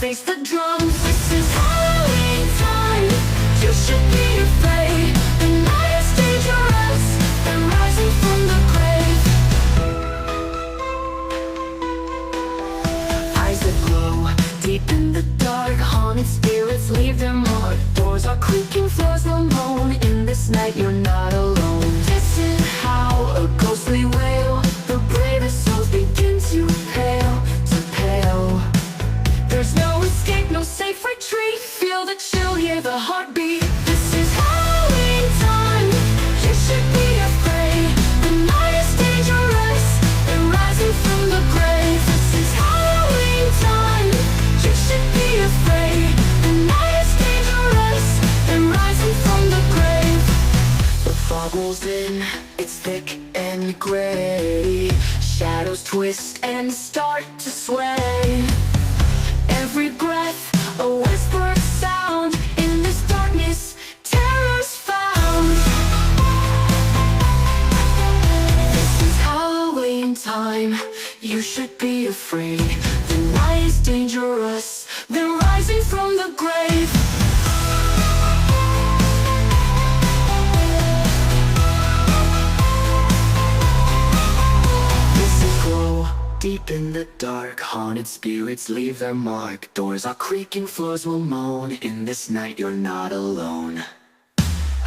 face the drums. This is Halloween time. You should be afraid. The night is dangerous. They're rising from the grave. Eyes that glow deep in the dark. Haunted spirits leave their mark. Doors are creaking, floors will moan. In this night you're not alone. This is how a ghostly wail. The bravest souls begin to pale, to pale. There's no escape, no safe retreat. Feel the chill, hear the heartbeat. This is Halloween time. You should be afraid. The night is dangerous. They're rising from the grave. This is Halloween time. You should be afraid. The night is dangerous. They're rising from the grave. The fog rolls in. It's thick and gray. Shadows twist and start to sway. Every breath, a whispered sound. should be afraid. The night is dangerous, they're rising from the grave. Deep in the dark, haunted spirits leave their mark. Doors are creaking, floors will moan. In this night you're not alone.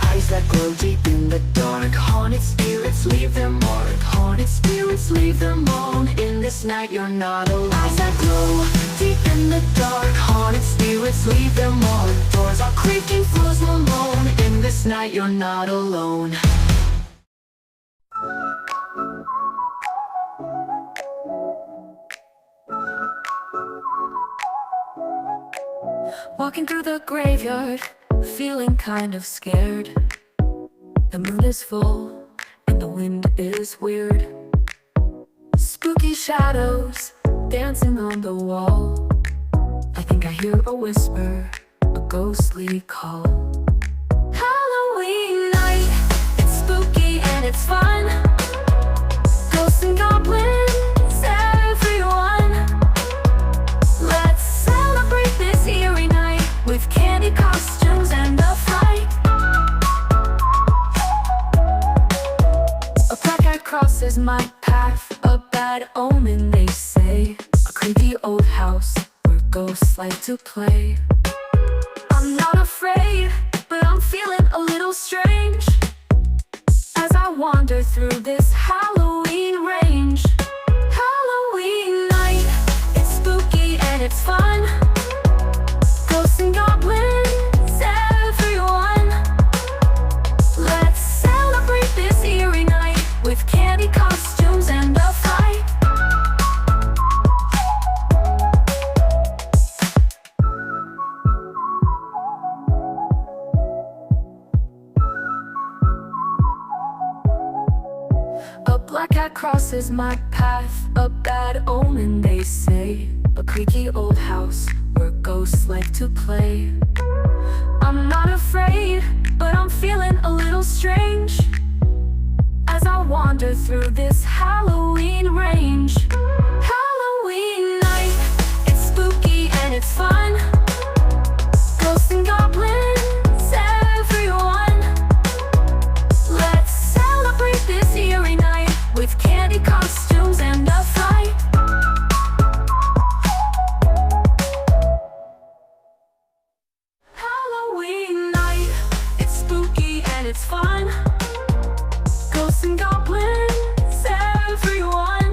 Eyes that glow deep in the dark, haunted spirits leave their mark. Haunted spirits leave their moan. In this night you're not alone. Eyes that glow deep in the dark, haunted spirits leave their mark. Doors are creaking, floors will moan. In this night you're not alone. Walking through the graveyard, feeling kind of scared. The moon is full and the wind is weird. Spooky shadows dancing on the wall. I think I hear a whisper, a ghostly call. Halloween night, it's spooky and it's fun. Ghosts and goblins, everyone. Let's celebrate this eerie night with candy costumes and a fright. A black cat crosses my path, a bad omen they say. A creepy old house where ghosts like to play. I'm not afraid, but I'm feeling a little strange as I wander through this Halloween range. Halloween night, it's spooky and it's fun. Ghosts and goblins, everyone. Let's celebrate this eerie night with candy costumes and a fight. A black cat crosses my path, a bad omen they say. A creaky old house where ghosts like to play. I'm not afraid, but I'm feeling a little strange as I wander through this Halloween range. Halloween night, it's spooky and it's fun. Ghosts and goblins, everyone. Let's celebrate this eerie night with candy costumes and a fight. Halloween night, it's spooky and it's fun. Ghosts and goblins, everyone.